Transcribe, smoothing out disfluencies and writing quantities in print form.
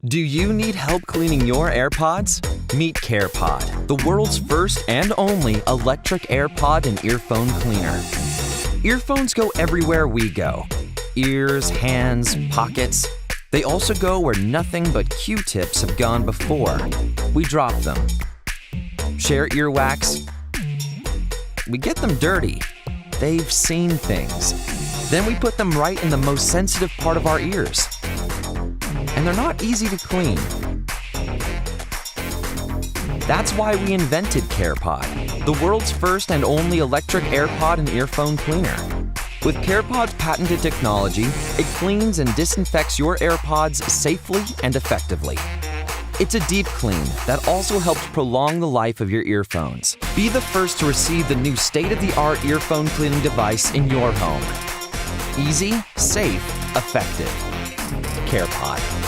Do you need help cleaning your AirPods? Meet CarePod, the world's first and only electric AirPod and earphone cleaner. Earphones go everywhere we go. Ears, hands, pockets. They also go where nothing but Q-tips have gone before. We drop them. Share earwax. We get them dirty. They've seen things. Then we put them right in the most sensitive part of our ears. And they're not easy to clean. That's why we invented CarePod, the world's first and only electric AirPod and earphone cleaner. With CarePod's patented technology, it cleans and disinfects your AirPods safely and effectively. It's a deep clean that also helps prolong the life of your earphones. Be the first to receive the new state-of-the-art earphone cleaning device in your home. Easy, safe, effective. CarePod.